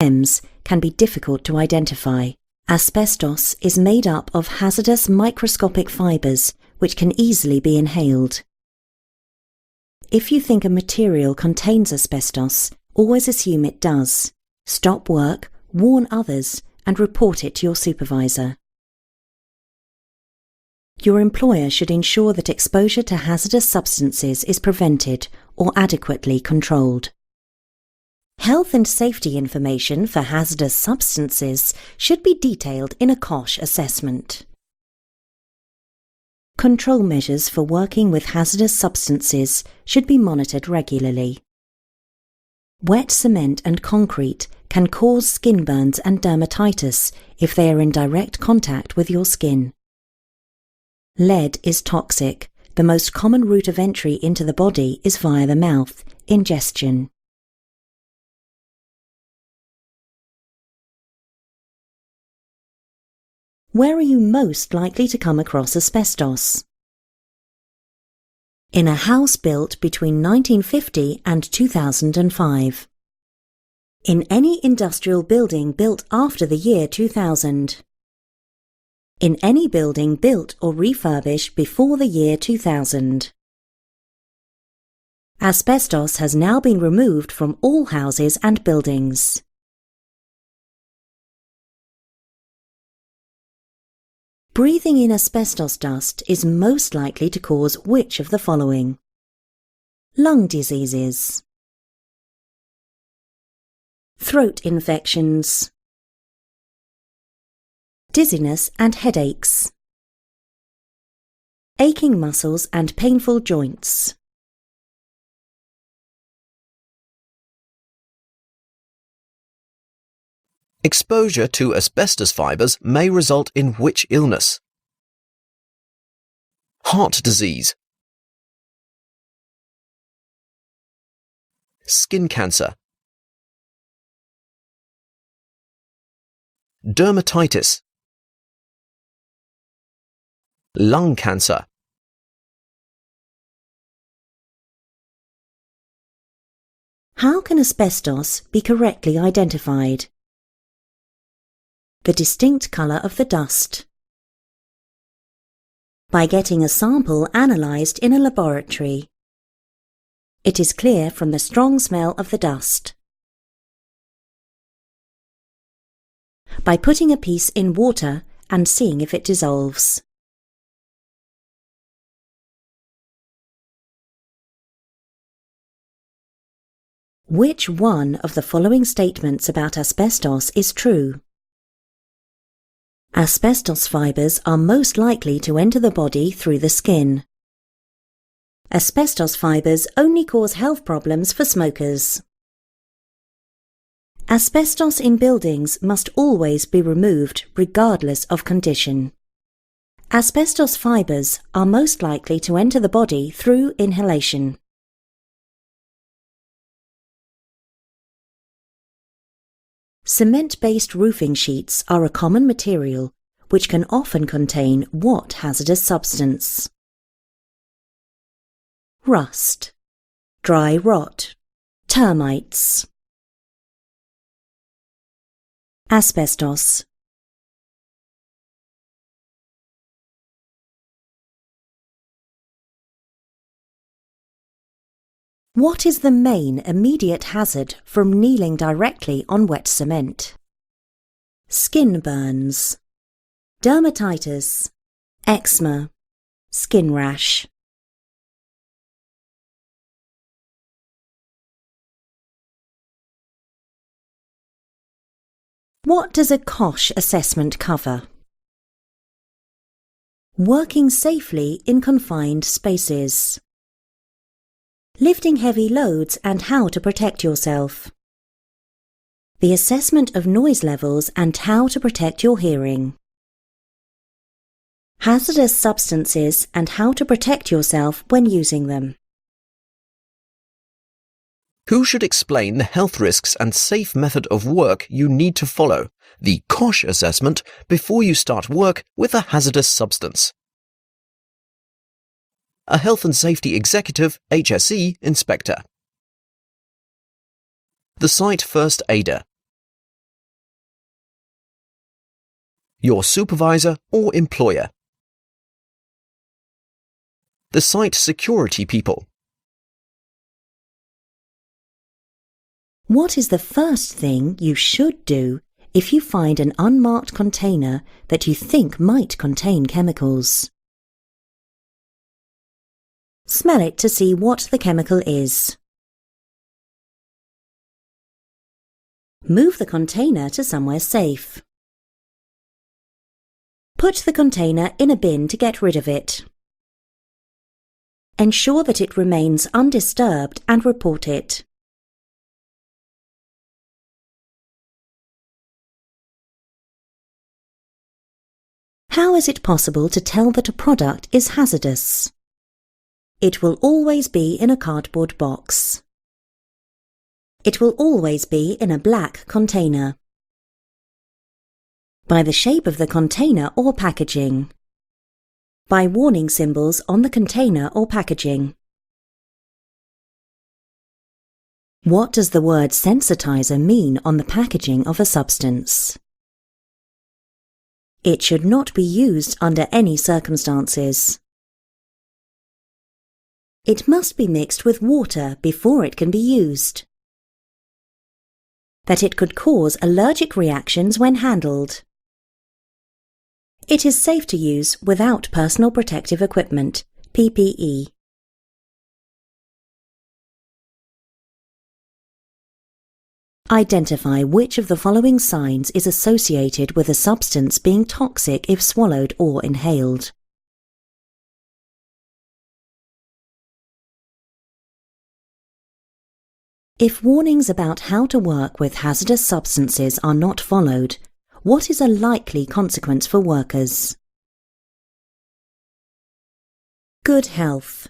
PMs can be difficult to identify. Asbestos is made up of hazardous microscopic fibres which can easily be inhaled. If you think a material contains asbestos, always assume it does. Stop work, warn others, and report it to your supervisor. Your employer should ensure that exposure to hazardous substances is prevented or adequately controlled. Health and safety information for hazardous substances should be detailed in a COSH assessment. Control measures for working with hazardous substances should be monitored regularly. Wet cement and concrete can cause skin burns and dermatitis if they are in direct contact with your skin. Lead is toxic. The most common route of entry into the body is via the mouth, ingestion. Where are you most likely to come across asbestos? In a house built between 1950 and 2005. In any industrial building built after the year 2000. In any building built or refurbished before the year 2000. Asbestos has now been removed from all houses and buildings. Breathing in asbestos dust is most likely to cause which of the following? Lung diseases, throat infections, dizziness and headaches, aching muscles and painful joints. Exposure to asbestos fibres may result in which illness? Heart disease, skin cancer, dermatitis, lung cancer. How can asbestos be correctly identified? The distinct colour of the dust. By getting a sample analysed in a laboratory. It is clear from the strong smell of the dust. By putting a piece in water and seeing if it dissolves. Which one of the following statements about asbestos is true? Asbestos fibres are most likely to enter the body through the skin. Asbestos fibres only cause health problems for smokers. Asbestos in buildings must always be removed regardless of condition. Asbestos fibres are most likely to enter the body through inhalation. Cement-based roofing sheets are a common material which can often contain what hazardous substance? Rust, dry rot, termites. Asbestos. What is the main immediate hazard from kneeling directly on wet cement? Skin burns, dermatitis, eczema, skin rash. What does a COSH assessment cover? Working safely in confined spaces. Lifting heavy loads and how to protect yourself. The assessment of noise levels and how to protect your hearing. Hazardous substances and how to protect yourself when using them. Who should explain the health risks and safe method of work you need to follow, the COSH assessment, before you start work with a hazardous substance? A Health and Safety Executive HSE Inspector. The Site First Aider. your supervisor or employer. The site security people. What is the first thing you should do if you find an unmarked container that you think might contain chemicals? Smell it to see what the chemical is. Move the container to somewhere safe. Put the container in a bin to get rid of it. Ensure that it remains undisturbed and report it. How is it possible to tell that a product is hazardous? It will always be in a cardboard box. It will always be in a black container. By the shape of the container or packaging. By warning symbols on the container or packaging. What does the word sensitizer mean on the packaging of a substance? It should not be used under any circumstances. It must be mixed with water before it can be used. That it could cause allergic reactions when handled. It is safe to use without personal protective equipment, PPE. Identify which of the following signs is associated with a substance being toxic if swallowed or inhaled. If warnings about how to work with hazardous substances are not followed, what is a likely consequence for workers? Good health,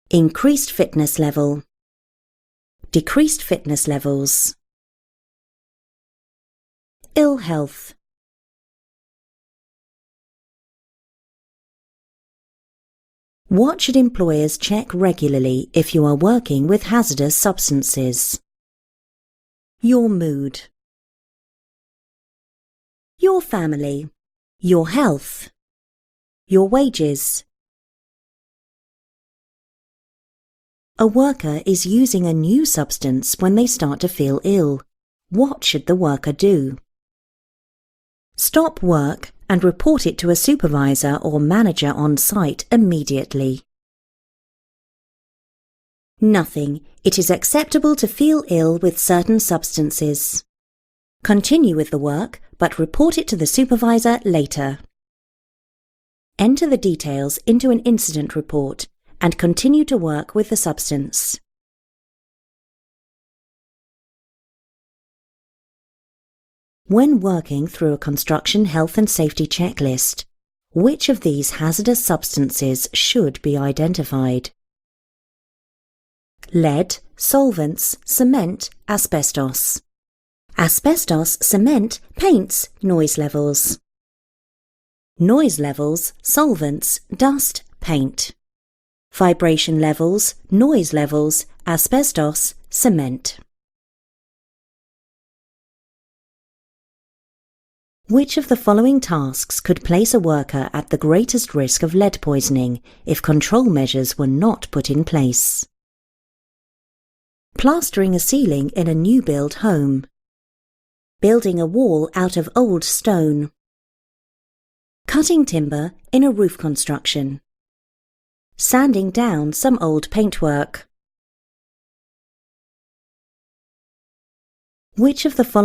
increased fitness level, decreased fitness levels, ill health. What should employers check regularly if you are working with hazardous substances? Your mood, your family, your health, your wages. A worker is using a new substance when they start to feel ill. What should the worker do? Stop work and report it to a supervisor or manager on site immediately. Nothing. It is acceptable to feel ill with certain substances. Continue with the work, but report it to the supervisor later. Enter the details into an incident report and continue to work with the substance. When working through a construction health and safety checklist, which of these hazardous substances should be identified? Lead, solvents, cement, asbestos. Asbestos, cement, paints, noise levels. Noise levels, solvents, dust, paint. Vibration levels, noise levels, asbestos, cement. Which of the following tasks could place a worker at the greatest risk of lead poisoning if control measures were not put in place? Plastering a ceiling in a new build home. Building a wall out of old stone. Cutting timber in a roof construction. Sanding down some old paintwork. Which of the following